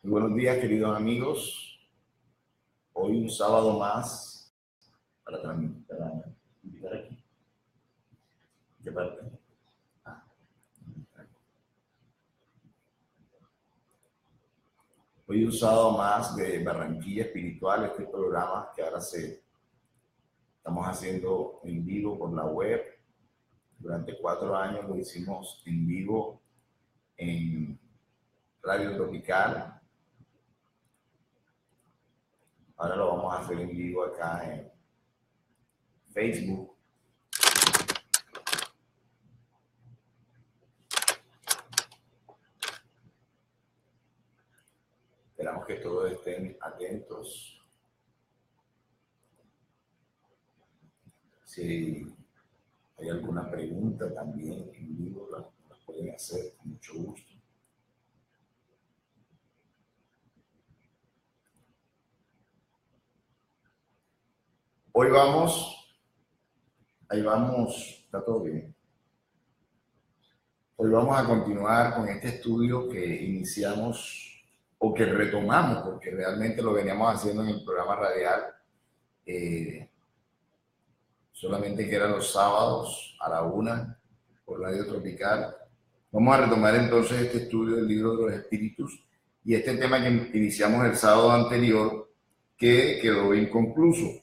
Muy buenos días, queridos amigos. Hoy un sábado más para invitar aquí. ¿Qué parte? Hoy un sábado más de Barranquilla Espiritual, este programa que ahora estamos haciendo en vivo por la web. Durante 4 años lo hicimos en vivo en Radio Tropical. Ahora lo vamos a hacer en vivo acá en Facebook. Esperamos que todos estén atentos. Si hay alguna pregunta también en vivo, las pueden hacer con mucho gusto. Hoy ahí vamos, está todo bien. Hoy vamos a continuar con este estudio que iniciamos o que retomamos, porque realmente lo veníamos haciendo en el programa radial, solamente que eran los sábados a la 1 por Radio Tropical. Vamos a retomar entonces este estudio del libro de los espíritus y este tema que iniciamos el sábado anterior, que quedó inconcluso.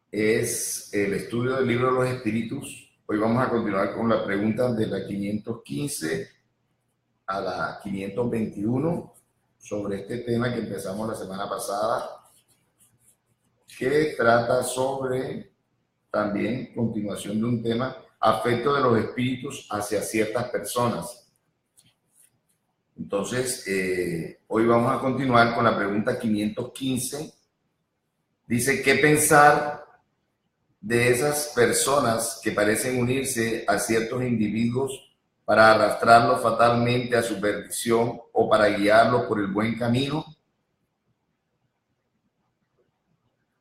Es el estudio del libro de los espíritus. Hoy vamos a continuar con la pregunta de la 515 a la 521 sobre este tema que empezamos la semana pasada, que trata sobre también continuación de un tema, afecto de los espíritus hacia ciertas personas. Entonces, hoy vamos a continuar con la pregunta 515. Dice, ¿qué pensar de esas personas que parecen unirse a ciertos individuos para arrastrarlos fatalmente a su perdición o para guiarlos por el buen camino?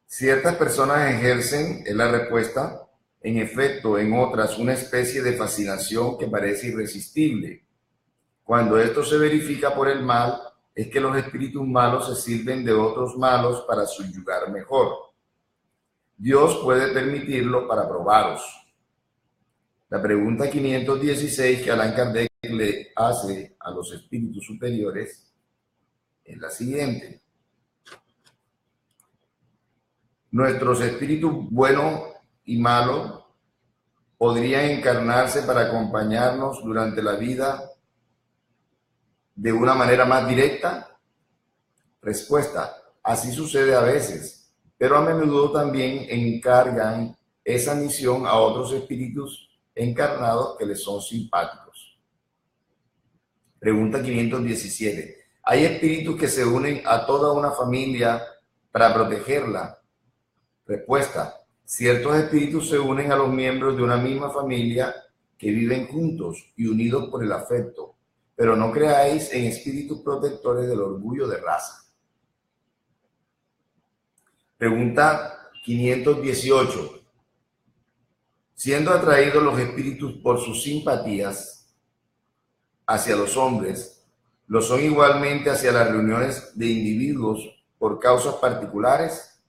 Ciertas personas ejercen, es la respuesta, en efecto, en otras, una especie de fascinación que parece irresistible. Cuando esto se verifica por el mal, es que los espíritus malos se sirven de otros malos para subyugar mejor. Dios puede permitirlo para probaros. La pregunta 516 que Allan Kardec le hace a los espíritus superiores es la siguiente. Nuestros espíritus buenos y malos podrían encarnarse para acompañarnos durante la vida de una manera más directa. Respuesta, así sucede a veces, pero a menudo también encargan esa misión a otros espíritus encarnados que les son simpáticos. Pregunta 517. ¿Hay espíritus que se unen a toda una familia para protegerla? Respuesta. Ciertos espíritus se unen a los miembros de una misma familia que viven juntos y unidos por el afecto, pero no creáis en espíritus protectores del orgullo de raza. Pregunta 518. Siendo atraídos los espíritus por sus simpatías hacia los hombres, ¿lo son igualmente hacia las reuniones de individuos por causas particulares?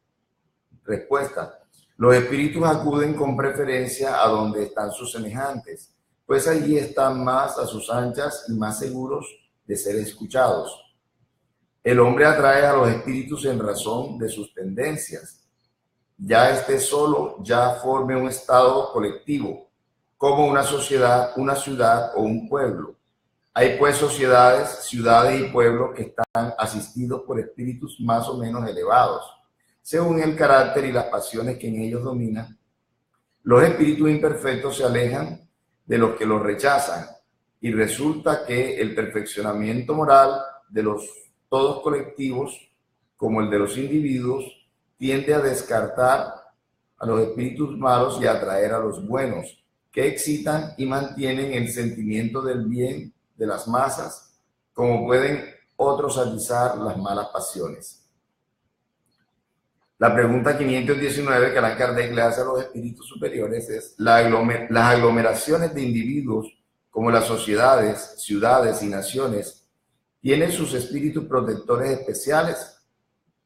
Respuesta. Los espíritus acuden con preferencia a donde están sus semejantes, pues allí están más a sus anchas y más seguros de ser escuchados. El hombre atrae a los espíritus en razón de sus tendencias. Ya esté solo, ya forme un estado colectivo, como una sociedad, una ciudad o un pueblo. Hay pues sociedades, ciudades y pueblos que están asistidos por espíritus más o menos elevados, según el carácter y las pasiones que en ellos dominan. Los espíritus imperfectos se alejan de los que los rechazan y resulta que el perfeccionamiento moral de los todos colectivos, como el de los individuos, tiende a descartar a los espíritus malos y a atraer a los buenos, que excitan y mantienen el sentimiento del bien de las masas, como pueden otros atizar las malas pasiones. La pregunta 519 que Allan Kardec le hace a los espíritus superiores es: las aglomeraciones de individuos como las sociedades, ciudades y naciones, tienen sus espíritus protectores especiales?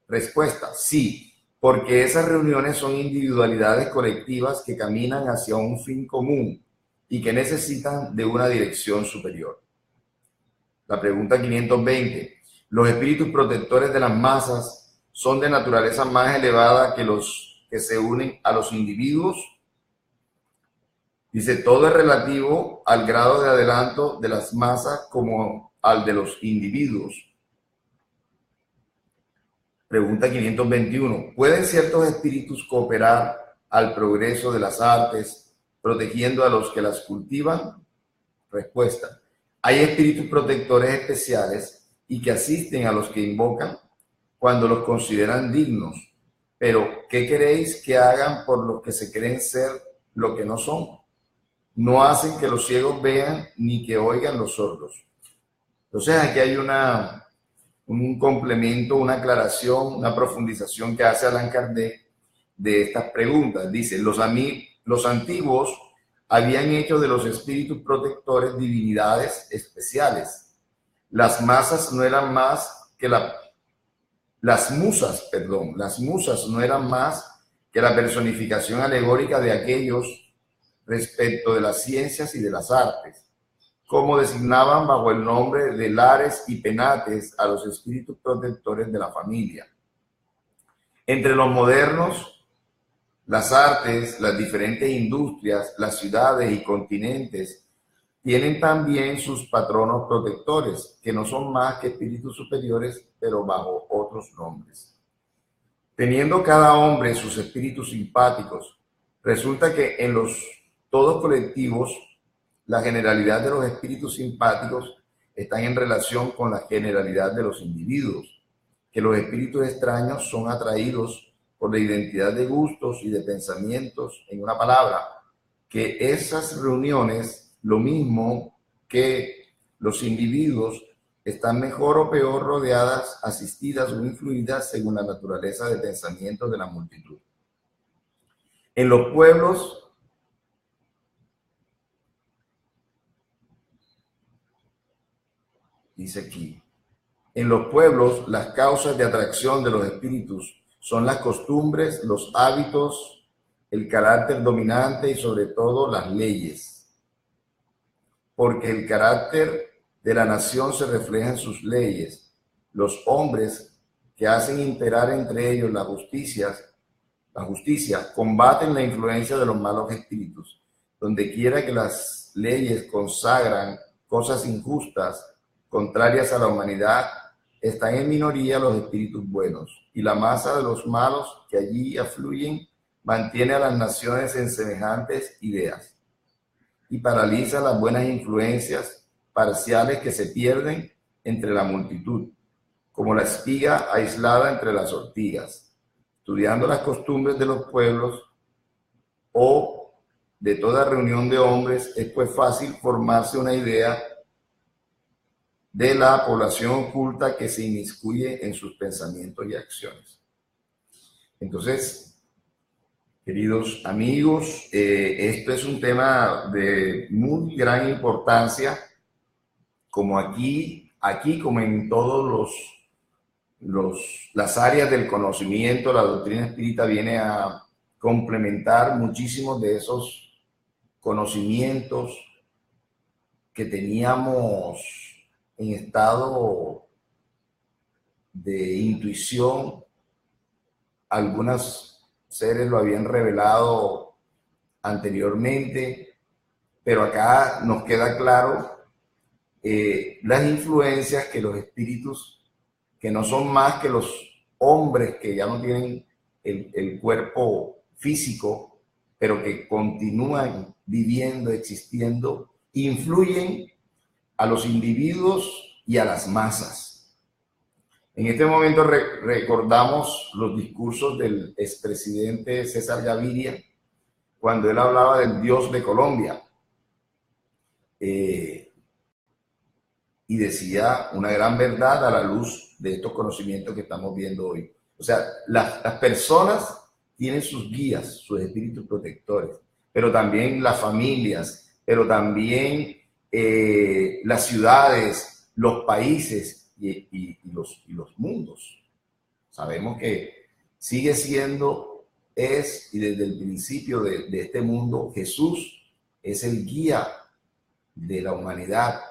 Respuesta: sí, porque esas reuniones son individualidades colectivas que caminan hacia un fin común y que necesitan de una dirección superior. La pregunta 520. ¿Los espíritus protectores de las masas son de naturaleza más elevada que los que se unen a los individuos? Dice, todo es relativo al grado de adelanto de las masas como al de los individuos. Pregunta 521. ¿Pueden ciertos espíritus cooperar al progreso de las artes, protegiendo a los que las cultivan? Respuesta: hay espíritus protectores especiales y que asisten a los que invocan cuando los consideran dignos. Pero, ¿qué queréis que hagan por los que se creen ser lo que no son? No hacen que los ciegos vean ni que oigan los sordos. Entonces aquí hay un complemento, una aclaración, una profundización que hace Allan Kardec de estas preguntas. Dice, los antiguos habían hecho de los espíritus protectores divinidades especiales. Las musas no eran más que las musas no eran más que la personificación alegórica de aquellos respecto de las ciencias y de las artes, como designaban bajo el nombre de lares y penates a los espíritus protectores de la familia. Entre los modernos, las artes, las diferentes industrias, las ciudades y continentes tienen también sus patronos protectores, que no son más que espíritus superiores, pero bajo otros nombres. Teniendo cada hombre sus espíritus simpáticos, resulta que en los todos colectivos, la generalidad de los espíritus simpáticos están en relación con la generalidad de los individuos, que los espíritus extraños son atraídos por la identidad de gustos y de pensamientos, en una palabra, que esas reuniones, lo mismo que los individuos, están mejor o peor rodeadas, asistidas o influidas según la naturaleza de pensamiento de la multitud. En los pueblos, dice aquí, en los pueblos las causas de atracción de los espíritus son las costumbres, los hábitos, el carácter dominante y sobre todo las leyes. Porque el carácter de la nación se refleja en sus leyes. Los hombres que hacen imperar entre ellos la justicia, combaten la influencia de los malos espíritus. Donde quiera que las leyes consagran cosas injustas, contrarias a la humanidad, están en minoría los espíritus buenos, y la masa de los malos que allí afluyen mantiene a las naciones en semejantes ideas y paraliza las buenas influencias parciales que se pierden entre la multitud, como la espiga aislada entre las ortigas. Estudiando las costumbres de los pueblos o de toda reunión de hombres, es pues fácil formarse una idea de la población oculta que se inmiscuye en sus pensamientos y acciones. Entonces, queridos amigos, esto es un tema de muy gran importancia, como aquí como en todos las áreas del conocimiento, la doctrina espírita viene a complementar muchísimos de esos conocimientos que teníamos en estado de intuición. Algunos seres lo habían revelado anteriormente, pero acá nos queda claro las influencias que los espíritus, que no son más que los hombres que ya no tienen el cuerpo físico, pero que continúan viviendo, existiendo, influyen a los individuos y a las masas. En este momento recordamos los discursos del expresidente César Gaviria, cuando él hablaba del Dios de Colombia, y decía una gran verdad a la luz de estos conocimientos que estamos viendo hoy. O sea, las personas tienen sus guías, sus espíritus protectores, pero también las familias, pero también las ciudades, los países y los mundos. Sabemos que sigue siendo, y desde el principio de este mundo, Jesús es el guía de la humanidad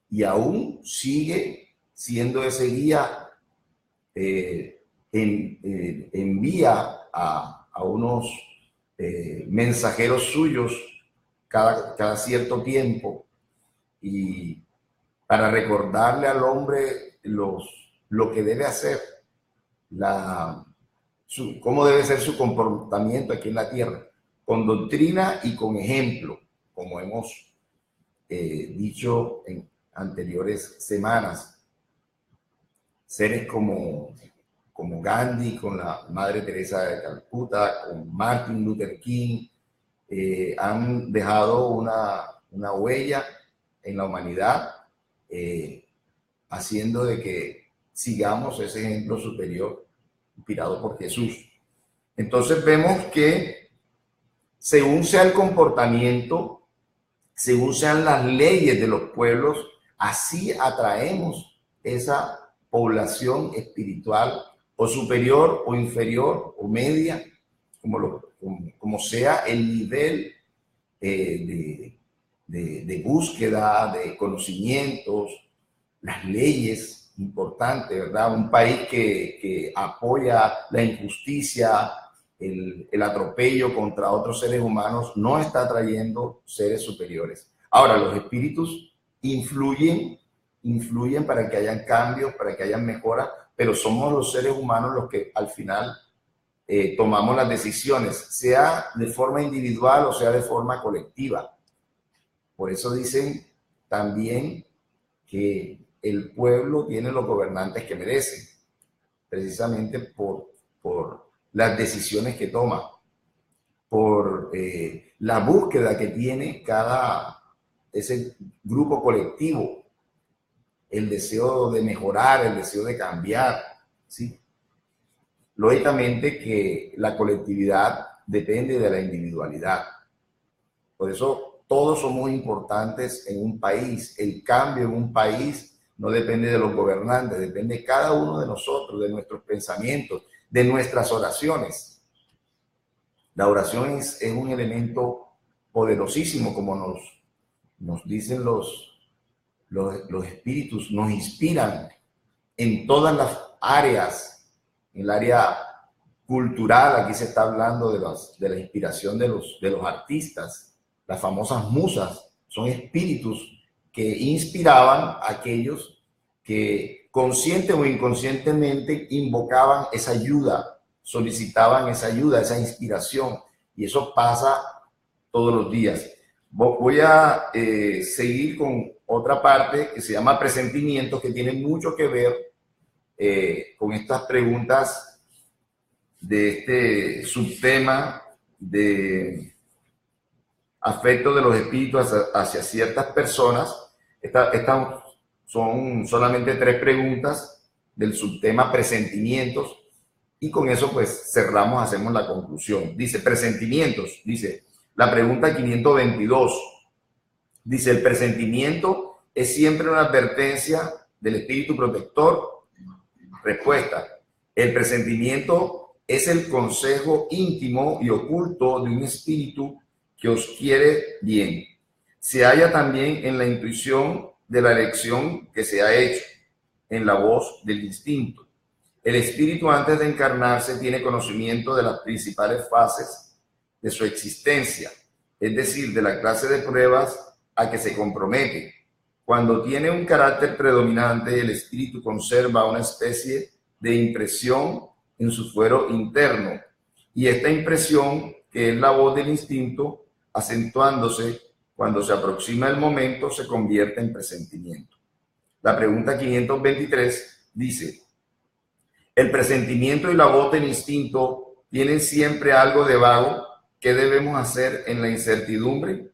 y aún sigue siendo ese guía. Envía a unos mensajeros suyos cada cierto tiempo y para recordarle al hombre lo que debe hacer, cómo debe ser su comportamiento aquí en la tierra, con doctrina y con ejemplo, como hemos dicho en anteriores semanas. Seres como Gandhi, con la Madre Teresa de Calcuta, con Martin Luther King, han dejado una huella en la humanidad, haciendo de que sigamos ese ejemplo superior inspirado por Jesús. Entonces vemos que según sea el comportamiento, según sean las leyes de los pueblos, así atraemos esa población espiritual, o superior o inferior o media, como sea el nivel de búsqueda, de conocimientos, las leyes importantes, ¿verdad? Un país que apoya la injusticia, el atropello contra otros seres humanos, no está trayendo seres superiores. Ahora, los espíritus influyen para que hayan cambios, para que hayan mejoras, pero somos los seres humanos los que al final tomamos las decisiones, sea de forma individual o sea de forma colectiva. Por eso dicen también que el pueblo tiene los gobernantes que merecen, precisamente por las decisiones que toma, por la búsqueda que tiene ese grupo colectivo, el deseo de mejorar, el deseo de cambiar, ¿sí? Lógicamente que la colectividad depende de la individualidad. Por eso todos somos importantes en un país. El cambio en un país no depende de los gobernantes, depende de cada uno de nosotros, de nuestros pensamientos, de nuestras oraciones. La oración es un elemento poderosísimo, como nos dicen los espíritus, nos inspiran en todas las áreas. En el área cultural, aquí se está hablando de la inspiración de los artistas. Las famosas musas son espíritus que inspiraban a aquellos que consciente o inconscientemente invocaban esa ayuda, solicitaban esa ayuda, esa inspiración, y eso pasa todos los días. Voy a seguir con otra parte que se llama presentimientos, que tiene mucho que ver con estas preguntas de este subtema de afecto de los espíritus hacia ciertas personas. Estas son solamente 3 preguntas del subtema presentimientos, y con eso pues cerramos, hacemos la conclusión. Dice presentimientos, dice la pregunta 522, dice: ¿el presentimiento es siempre una advertencia del espíritu protector? Respuesta: el presentimiento es el consejo íntimo y oculto de un espíritu que os quiere bien. Se halla también en la intuición de la elección que se ha hecho, en la voz del instinto. El espíritu, antes de encarnarse, tiene conocimiento de las principales fases de su existencia, es decir, de la clase de pruebas a que se compromete. Cuando tiene un carácter predominante, el espíritu conserva una especie de impresión en su fuero interno, y esta impresión, que es la voz del instinto, acentuándose cuando se aproxima el momento, se convierte en presentimiento. La pregunta 523 dice: ¿el presentimiento y la voz del instinto tienen siempre algo de vago? ¿Qué debemos hacer en la incertidumbre?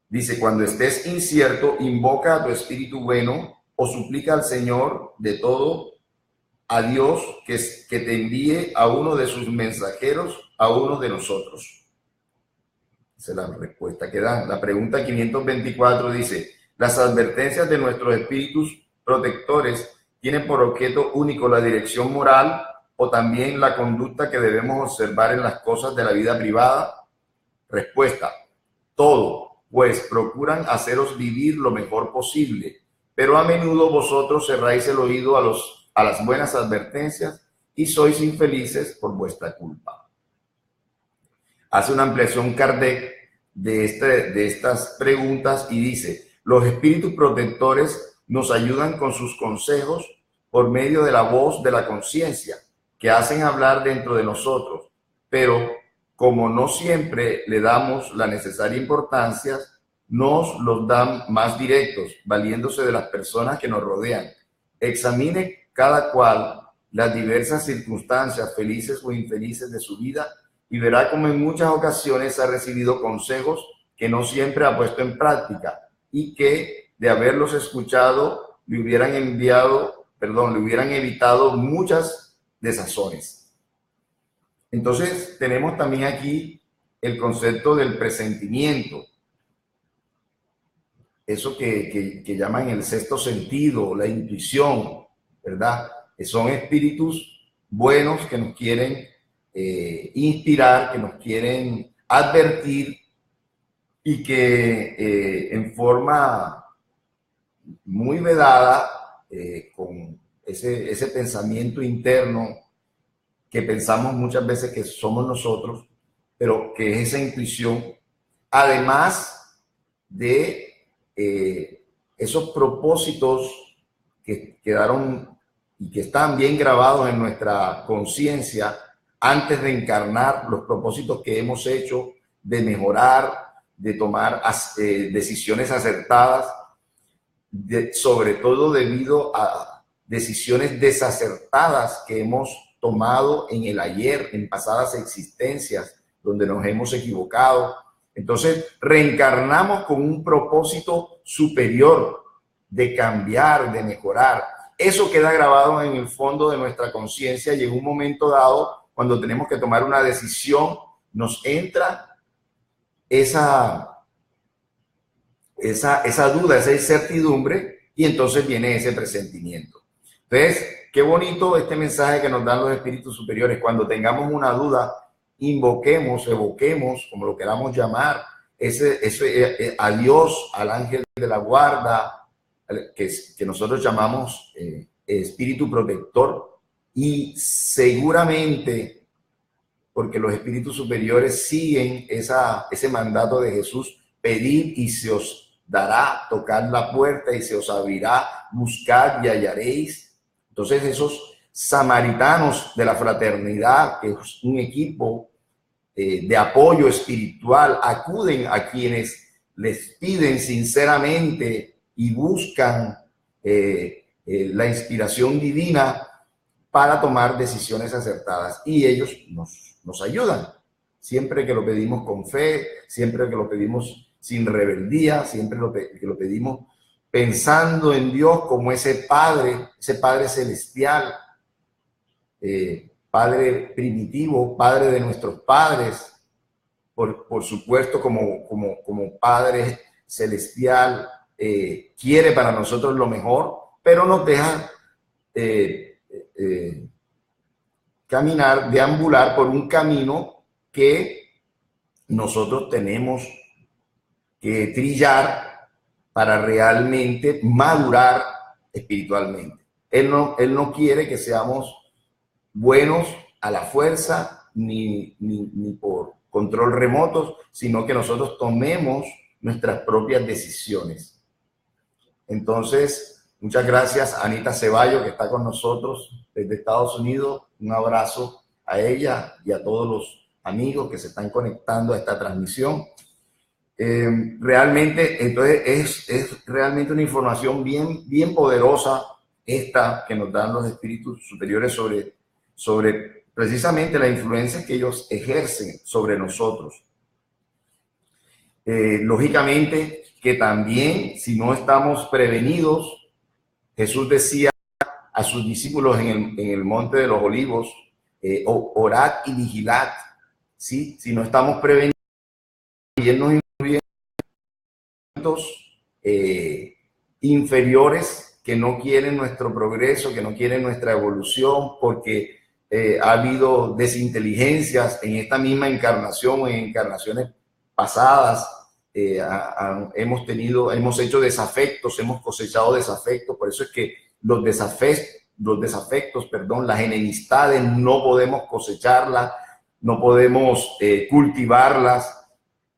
Dice: cuando estés incierto, invoca a tu espíritu bueno o suplica al Señor de todo, a Dios, que te envíe a uno de sus mensajeros, a uno de nosotros. Esa es la respuesta que dan. La pregunta 524 dice, las advertencias de nuestros espíritus protectores tienen por objeto único la dirección moral o también la conducta que debemos observar en las cosas de la vida privada. Respuesta, todo, pues procuran haceros vivir lo mejor posible, pero a menudo vosotros cerráis el oído a las buenas advertencias y sois infelices por vuestra culpa. Hace una ampliación Kardec de estas preguntas y dice, los espíritus protectores nos ayudan con sus consejos por medio de la voz de la conciencia, que hacen hablar dentro de nosotros, pero como no siempre le damos la necesaria importancia, nos los dan más directos, valiéndose de las personas que nos rodean. Examine cada cual las diversas circunstancias, felices o infelices de su vida, y verá como en muchas ocasiones ha recibido consejos que no siempre ha puesto en práctica y que de haberlos escuchado le hubieran evitado muchas desazones. Entonces tenemos también aquí el concepto del presentimiento, eso que llaman el sexto sentido, la intuición, ¿verdad? Son espíritus buenos que nos quieren inspirar, que nos quieren advertir y que en forma muy vedada, con ese pensamiento interno que pensamos muchas veces que somos nosotros, pero que es esa intuición, además de esos propósitos que quedaron y que están bien grabados en nuestra conciencia antes de encarnar, los propósitos que hemos hecho de mejorar, de tomar decisiones acertadas, sobre todo debido a decisiones desacertadas que hemos tomado en el ayer, en pasadas existencias, donde nos hemos equivocado. Entonces, reencarnamos con un propósito superior de cambiar, de mejorar. Eso queda grabado en el fondo de nuestra conciencia y en un momento dado, cuando tenemos que tomar una decisión, nos entra esa duda, esa incertidumbre, y entonces viene ese presentimiento. Entonces, qué bonito este mensaje que nos dan los espíritus superiores. Cuando tengamos una duda, invoquemos, evoquemos, como lo queramos llamar, a Dios, al ángel de la guarda, que nosotros llamamos espíritu protector, y seguramente, porque los espíritus superiores siguen ese mandato de Jesús, pedid y se os dará, tocad la puerta y se os abrirá, buscad y hallaréis. Entonces esos samaritanos de la fraternidad, que es un equipo de apoyo espiritual, acuden a quienes les piden sinceramente y buscan la inspiración divina para tomar decisiones acertadas, y ellos nos ayudan. Siempre que lo pedimos con fe, siempre que lo pedimos sin rebeldía, siempre que lo pedimos pensando en Dios como ese Padre celestial, Padre primitivo, Padre de nuestros padres, por supuesto como Padre celestial, quiere para nosotros lo mejor, pero nos deja caminar, deambular por un camino que nosotros tenemos que trillar para realmente madurar espiritualmente. Él no quiere que seamos buenos a la fuerza ni por control remoto, sino que nosotros tomemos nuestras propias decisiones. Entonces, muchas gracias a Anita Ceballos, que está con nosotros desde Estados Unidos. Un abrazo a ella y a todos los amigos que se están conectando a esta transmisión. Realmente, entonces, es realmente una información bien poderosa esta que nos dan los espíritus superiores sobre precisamente la influencia que ellos ejercen sobre nosotros. Lógicamente que también, si no estamos prevenidos, Jesús decía a sus discípulos en el Monte de los Olivos, orad y vigilad, ¿sí? Si no estamos prevenidos, también nos incluyen inferiores que no quieren nuestro progreso, que no quieren nuestra evolución, porque ha habido desinteligencias en esta misma encarnación o en encarnaciones pasadas. Hemos hecho desafectos, hemos cosechado desafectos. Por eso es que los desafectos, las enemistades, no podemos cosecharlas, no podemos cultivarlas.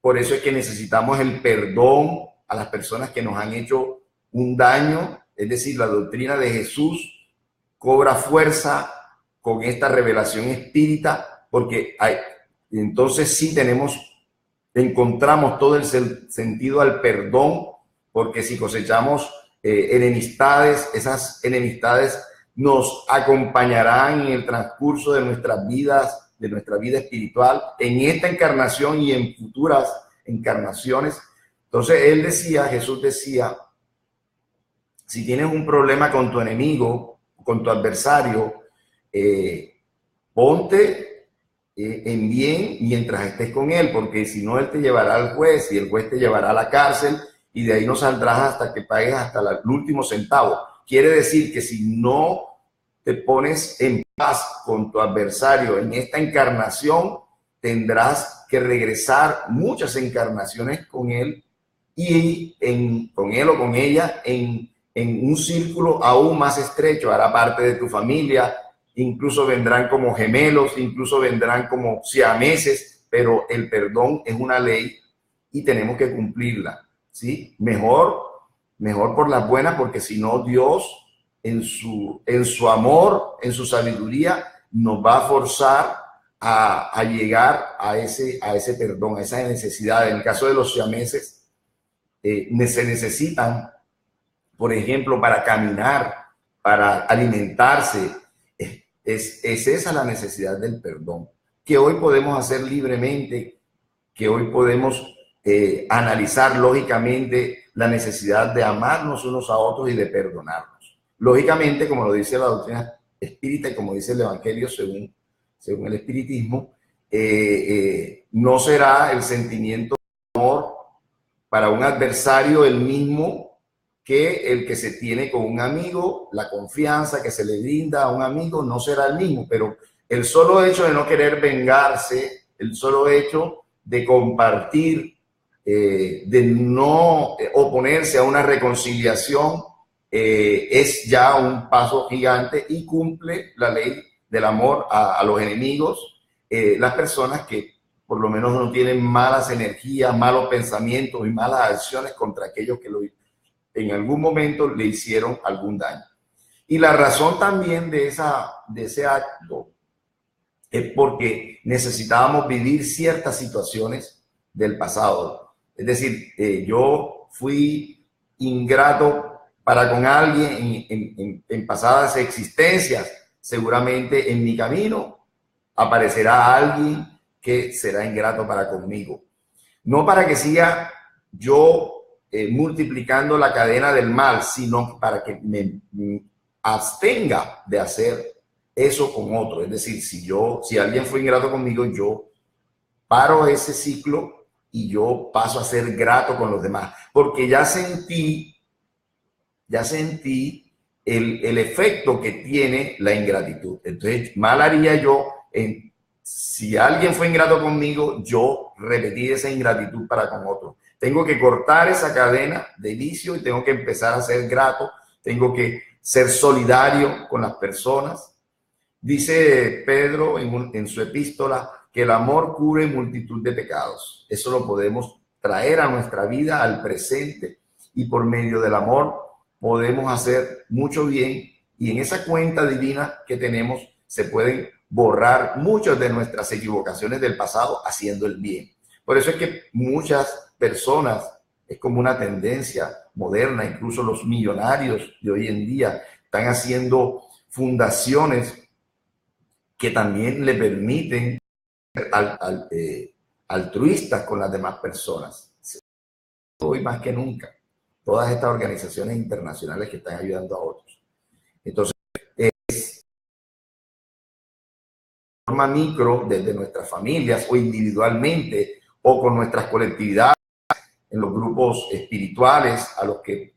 Por eso es que necesitamos el perdón a las personas que nos han hecho un daño. Es decir, la doctrina de Jesús cobra fuerza con esta revelación espírita, porque entonces sí encontramos todo el sentido al perdón, porque si cosechamos enemistades, esas enemistades nos acompañarán en el transcurso de nuestras vidas, de nuestra vida espiritual, en esta encarnación y en futuras encarnaciones. Entonces Jesús decía, si tienes un problema con tu enemigo, con tu adversario, ponte en bien mientras estés con él, porque si no, él te llevará al juez y el juez te llevará a la cárcel y de ahí no saldrás hasta que pagues hasta el último centavo. Quiere decir que si no te pones en paz con tu adversario en esta encarnación, tendrás que regresar muchas encarnaciones con él y con él o con ella en un círculo aún más estrecho. Hará parte de tu familia, incluso vendrán como gemelos, incluso vendrán como siameses, pero el perdón es una ley y tenemos que cumplirla, ¿sí? Mejor por las buenas, porque si no, Dios en su amor, en su sabiduría, nos va a forzar a llegar a ese perdón, a esa necesidad. En el caso de los siameses, se necesitan, por ejemplo, para caminar, para alimentarse. Es esa la necesidad del perdón, que hoy podemos hacer libremente, que hoy podemos analizar lógicamente la necesidad de amarnos unos a otros y de perdonarnos. Lógicamente, como lo dice la doctrina espírita y como dice el Evangelio según el espiritismo, no será el sentimiento de amor para un adversario el mismo que el que se tiene con un amigo. La confianza que se le brinda a un amigo no será el mismo, pero el solo hecho de no querer vengarse, el solo hecho de compartir, de no oponerse a una reconciliación, es ya un paso gigante y cumple la ley del amor a los enemigos, las personas que por lo menos no tienen malas energías, malos pensamientos y malas acciones contra aquellos que en algún momento le hicieron algún daño. Y la razón también de ese acto es porque necesitábamos vivir ciertas situaciones del pasado. Es decir, yo fui ingrato para con alguien en pasadas existencias. Seguramente en mi camino aparecerá alguien que será ingrato para conmigo. No para que siga yo multiplicando la cadena del mal, sino para que me abstenga de hacer eso con otro. Es decir, si alguien fue ingrato conmigo, yo paro ese ciclo y yo paso a ser grato con los demás, porque ya sentí el efecto que tiene la ingratitud. Entonces, mal haría yo si alguien fue ingrato conmigo, yo repetir esa ingratitud para con otro. Tengo que cortar esa cadena de vicio y tengo que empezar a ser grato, tengo que ser solidario con las personas. Dice Pedro en su epístola que el amor cubre multitud de pecados. Eso lo podemos traer a nuestra vida, al presente, y por medio del amor podemos hacer mucho bien, y en esa cuenta divina que tenemos se pueden borrar muchas de nuestras equivocaciones del pasado haciendo el bien. Por eso es que muchas personas, es como una tendencia moderna, incluso los millonarios de hoy en día están haciendo fundaciones que también le permiten ser altruistas con las demás personas. Hoy más que nunca, todas estas organizaciones internacionales que están ayudando a otros. Entonces, forma micro, desde nuestras familias o individualmente o con nuestras colectividades, en los grupos espirituales a los que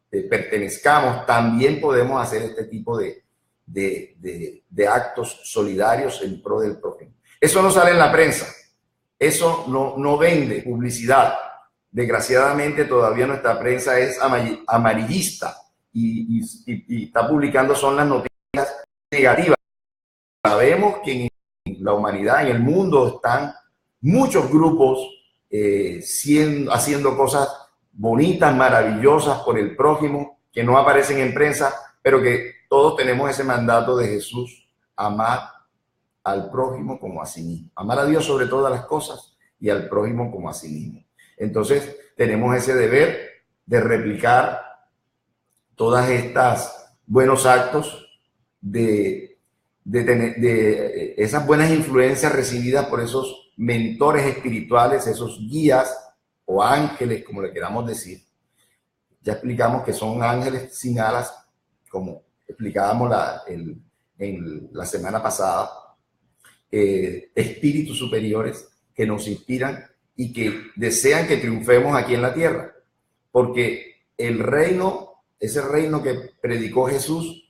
pertenezcamos, también podemos hacer este tipo de actos solidarios en pro del prójimo. Eso no sale en la prensa, eso no vende publicidad. Desgraciadamente todavía nuestra prensa es amarillista y está publicando son las noticias negativas. Sabemos que en la humanidad, en el mundo, están muchos grupos haciendo cosas bonitas, maravillosas por el prójimo, que no aparecen en prensa, pero que todos tenemos ese mandato de Jesús: amar al prójimo como a sí mismo, amar a Dios sobre todas las cosas y al prójimo como a sí mismo. Entonces tenemos ese deber de replicar todas estas buenos actos, de esas buenas influencias recibidas por esos mentores espirituales, esos guías o ángeles, como le queramos decir. Ya explicamos que son ángeles sin alas, como explicábamos en la semana pasada, espíritus superiores que nos inspiran y que desean que triunfemos aquí en la tierra, porque el reino, ese reino que predicó Jesús,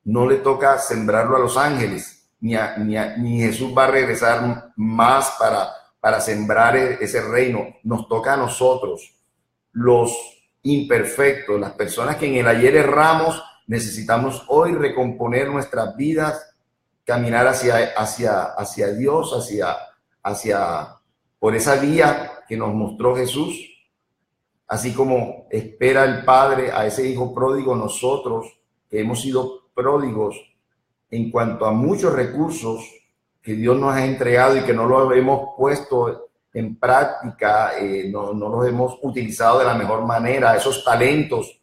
no le toca sembrarlo a los ángeles, ni Jesús va a regresar más para sembrar ese reino. Nos toca a nosotros, los imperfectos, las personas que en el ayer erramos. Necesitamos hoy recomponer nuestras vidas, caminar hacia Dios, por esa vía que nos mostró Jesús. Así como espera el Padre a ese hijo pródigo, nosotros que hemos sido pródigos en cuanto a muchos recursos que Dios nos ha entregado y que no los hemos puesto en práctica, no los hemos utilizado de la mejor manera. Esos talentos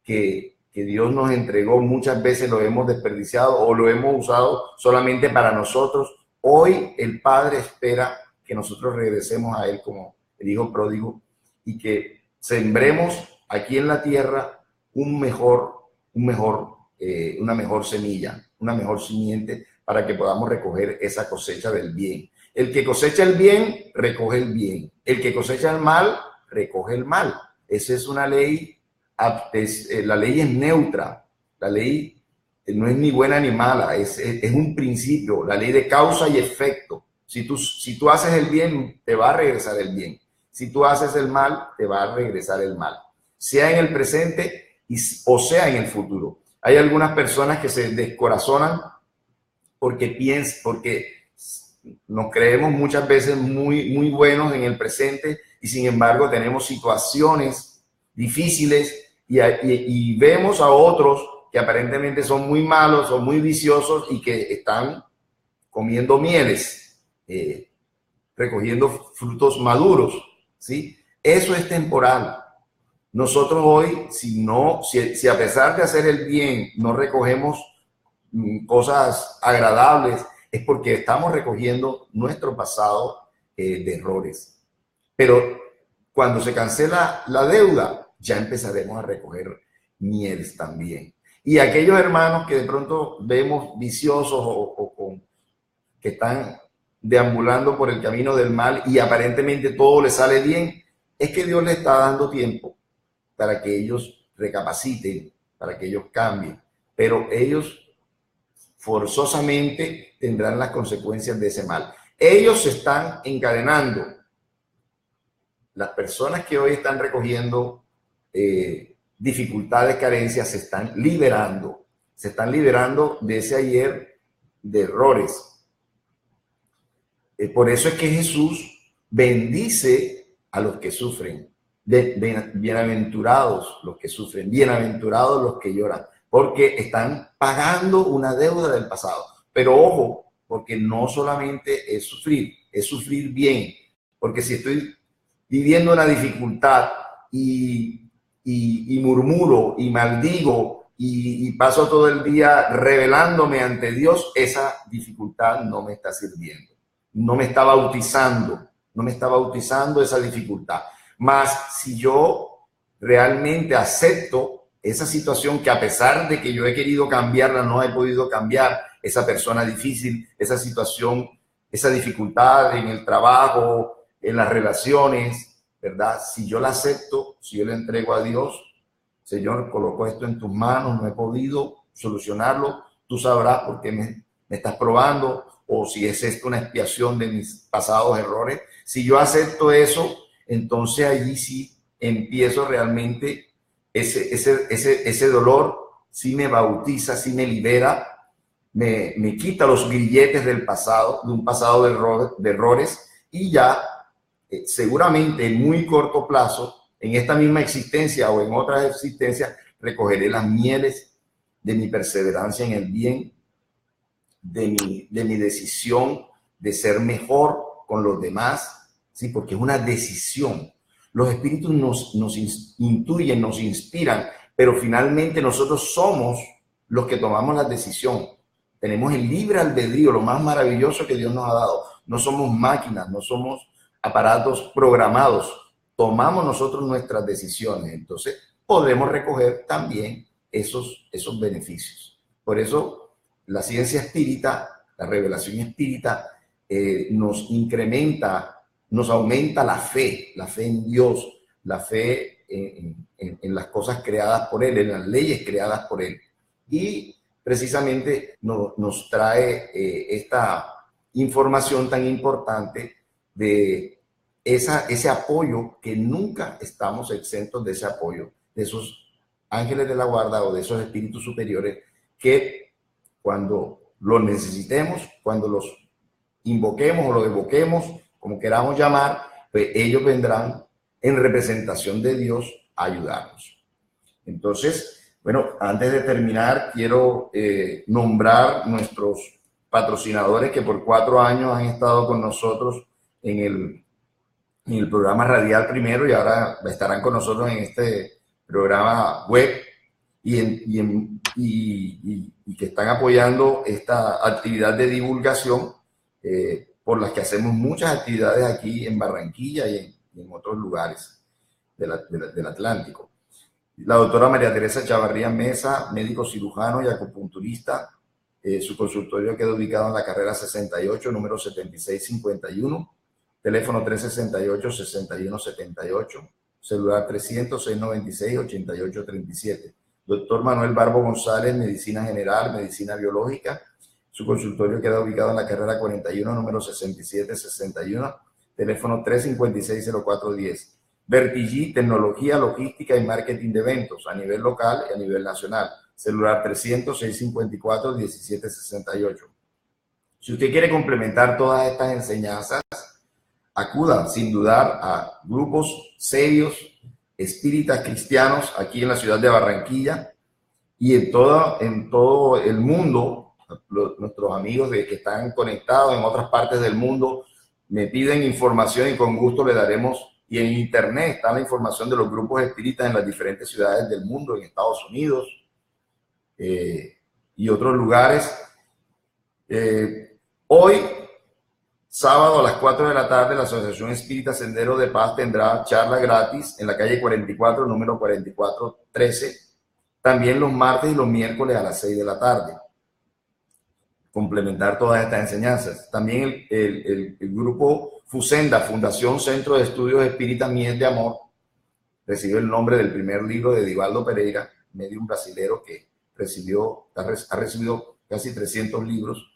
que Dios nos entregó, muchas veces lo hemos desperdiciado o lo hemos usado solamente para nosotros. Hoy el Padre espera que nosotros regresemos a Él como el hijo pródigo y que sembremos aquí en la tierra una mejor semilla, una mejor simiente, para que podamos recoger esa cosecha del bien. El que cosecha el bien, recoge el bien. El que cosecha el mal, recoge el mal. Esa es una ley, la ley es neutra, la ley no es ni buena ni mala, es un principio, la ley de causa y efecto. Si tú haces el bien, te va a regresar el bien. Si tú haces el mal, te va a regresar el mal, sea en el presente o sea en el futuro. Hay algunas personas que se descorazonan porque nos creemos muchas veces muy buenos en el presente y sin embargo tenemos situaciones difíciles y vemos a otros que aparentemente son muy malos o muy viciosos y que están comiendo mieles, recogiendo frutos maduros, ¿sí? Eso es temporal. Nosotros hoy, si a pesar de hacer el bien no recogemos cosas agradables, es porque estamos recogiendo nuestro pasado de errores. Pero cuando se cancela la deuda, ya empezaremos a recoger mieles también. Y aquellos hermanos que de pronto vemos viciosos que están deambulando por el camino del mal y aparentemente todo les sale bien, es que Dios les está dando tiempo para que ellos recapaciten, para que ellos cambien. Pero ellos forzosamente tendrán las consecuencias de ese mal. Ellos se están encadenando. Las personas que hoy están recogiendo dificultades, carencias, se están liberando de ese ayer de errores. Por eso es que Jesús bendice a los que sufren. Bienaventurados los que sufren, bienaventurados los que lloran, porque están pagando una deuda del pasado. Pero ojo, porque no solamente es sufrir bien, porque si estoy viviendo una dificultad y murmuro y maldigo y paso todo el día rebelándome ante Dios, esa dificultad no me está sirviendo, no me está bautizando esa dificultad. Mas si yo realmente acepto esa situación que a pesar de que yo he querido cambiarla, no he podido cambiar, esa persona difícil, esa situación, esa dificultad en el trabajo, en las relaciones, ¿verdad? Si yo la acepto, si yo le entrego a Dios, Señor, coloco esto en tus manos, no he podido solucionarlo, tú sabrás por qué me estás probando, o si es esto una expiación de mis pasados errores. Si yo acepto eso, entonces allí sí empiezo realmente ese dolor, sí me bautiza, sí me libera, me quita los grilletes del pasado, de un pasado de errores, y ya seguramente en muy corto plazo, en esta misma existencia o en otras existencias, recogeré las mieles de mi perseverancia en el bien, de mi decisión de ser mejor con los demás, ¿sí? Porque es una decisión. Los espíritus nos intuyen, nos inspiran, pero finalmente nosotros somos los que tomamos la decisión. Tenemos el libre albedrío, lo más maravilloso que Dios nos ha dado. No somos máquinas, no somos aparatos programados. Tomamos nosotros nuestras decisiones. Entonces, podremos recoger también esos beneficios. Por eso, la ciencia espírita, la revelación espírita, nos incrementa, nos aumenta la fe en Dios, la fe en las cosas creadas por Él, en las leyes creadas por Él. Y precisamente nos trae esta información tan importante de ese apoyo, que nunca estamos exentos de ese apoyo, de esos ángeles de la guarda o de esos espíritus superiores que cuando los necesitemos, cuando los invoquemos o los evoquemos, como queramos llamar, pues ellos vendrán en representación de Dios a ayudarnos. Entonces, bueno, antes de terminar, quiero nombrar nuestros patrocinadores que por 4 años han estado con nosotros en el programa radial primero, y ahora estarán con nosotros en este programa web, y que están apoyando esta actividad de divulgación, por las que hacemos muchas actividades aquí en Barranquilla y en otros lugares del Atlántico. La doctora María Teresa Chavarría Mesa, médico cirujano y acupunturista. Su consultorio queda ubicado en la carrera 68, número 7651, teléfono 368-6178, celular 300-696-8837. Doctor Manuel Barbo González, medicina general, medicina biológica. Su consultorio queda ubicado en la carrera 41, número 6761, teléfono 356-0410. Vertigí, tecnología, logística y marketing de eventos a nivel local y a nivel nacional. Celular 300-654-1768. Si usted quiere complementar todas estas enseñanzas, acuda sin dudar a grupos serios, espíritas cristianos aquí en la ciudad de Barranquilla y en todo el mundo. Nuestros amigos que están conectados en otras partes del mundo me piden información y con gusto le daremos. Y en internet está la información de los grupos espíritas en las diferentes ciudades del mundo, en Estados Unidos y otros lugares. Hoy, sábado a las 4 de la tarde, la Asociación Espírita Sendero de Paz tendrá charla gratis en la calle 44, número 4413. También los martes y los miércoles a las 6 de la tarde. Complementar todas estas enseñanzas. También el grupo FUSENDA, Fundación Centro de Estudios Espíritas Mies de Amor, recibió el nombre del primer libro de Divaldo Pereira, medium brasilero que ha recibido casi 300 libros.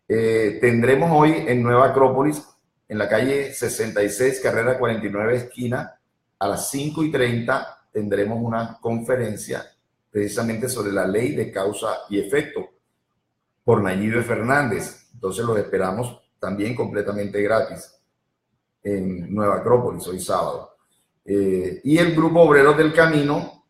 Tendremos hoy en Nueva Acrópolis, en la calle 66, carrera 49, esquina, a las 5:30, tendremos una conferencia precisamente sobre la ley de causa y efecto por Nayib Fernández. Entonces los esperamos también completamente gratis en Nueva Acrópolis hoy sábado. Y el grupo Obreros del Camino,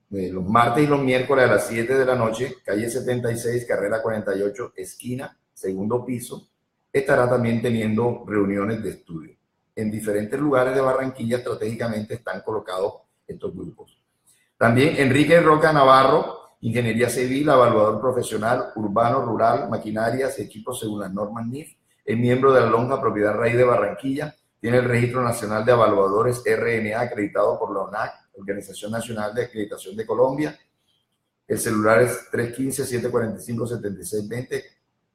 los martes y los miércoles a las 7 de la noche, calle 76, carrera 48, esquina, segundo piso, estará también teniendo reuniones de estudio. En diferentes lugares de Barranquilla estratégicamente están colocados estos grupos. También Enrique Roca Navarro, Ingeniería Civil, evaluador profesional, urbano, rural, maquinarias y equipos según las normas NIF, es miembro de la Lonja Propiedad Raíz de Barranquilla, tiene el Registro Nacional de Evaluadores RNA acreditado por la ONAC, Organización Nacional de Acreditación de Colombia. El celular es 315-745-7620,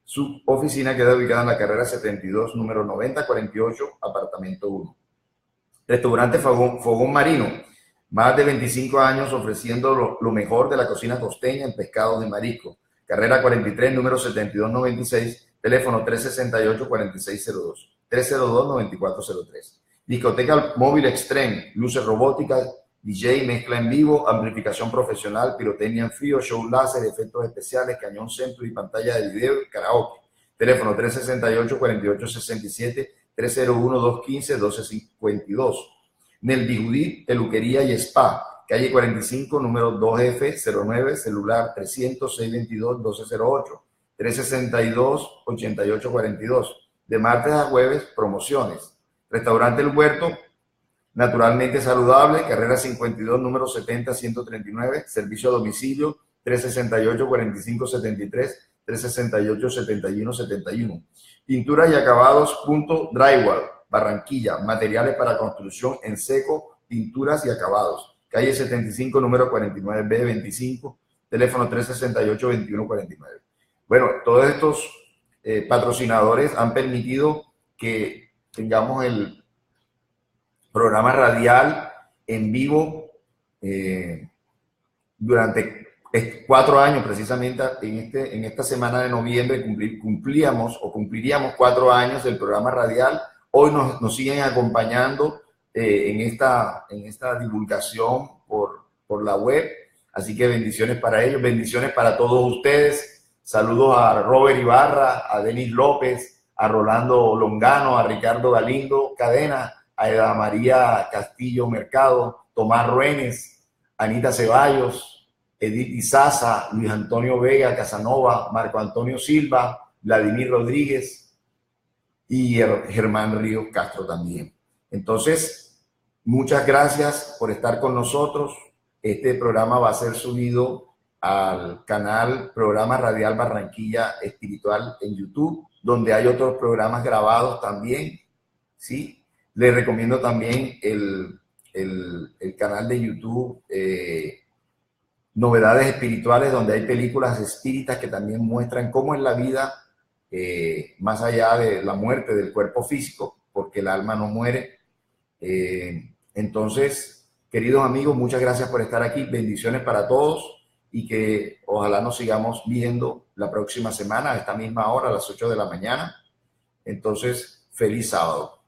Su oficina queda ubicada en la carrera 72, número 9048, apartamento 1. Restaurante Fogón Marino, más de 25 años ofreciendo lo mejor de la cocina costeña en pescados de marisco. Carrera 43, número 7296, teléfono 368-4602, 302-9403. Discoteca Móvil Extreme, luces robóticas, DJ, mezcla en vivo, amplificación profesional, pirotecnia en frío, show láser, efectos especiales, cañón centro y pantalla de video, karaoke. Teléfono 368-4867, 301-215-1252. Neldi Judith, peluquería y spa, calle 45, número 2F09, celular 300-622-1208, 362-8842. De martes a jueves, promociones. Restaurante El Huerto, naturalmente saludable, carrera 52, número 70-139, servicio a domicilio 368-4573, 368-7171. Pintura y acabados, Drywall, Barranquilla, materiales para construcción en seco, pinturas y acabados. Calle 75, número 49B25, teléfono 368-2149. Bueno, todos estos patrocinadores han permitido que tengamos el programa radial en vivo durante 4 años, precisamente en esta semana de noviembre cumpliríamos 4 años del programa radial. Hoy nos siguen acompañando en esta divulgación por la web, así que bendiciones para ellos, bendiciones para todos ustedes. Saludos a Robert Ibarra, a Denis López, a Rolando Longano, a Ricardo Galindo Cadena, a Eda María Castillo Mercado, Tomás Ruenes, Anita Ceballos, Edith Izaza, Luis Antonio Vega Casanova, Marco Antonio Silva, Vladimir Rodríguez y Germán Ríos Castro también. Entonces, muchas gracias por estar con nosotros. Este programa va a ser subido al canal Programa Radial Barranquilla Espiritual en YouTube, donde hay otros programas grabados también, ¿sí? Les recomiendo también el canal de YouTube Novedades Espirituales, donde hay películas espíritas que también muestran cómo es la vida más allá de la muerte del cuerpo físico, porque el alma no muere. Entonces, queridos amigos, muchas gracias por estar aquí. Bendiciones para todos y que ojalá nos sigamos viendo la próxima semana a esta misma hora, a las 8 de la mañana. Entonces, feliz sábado.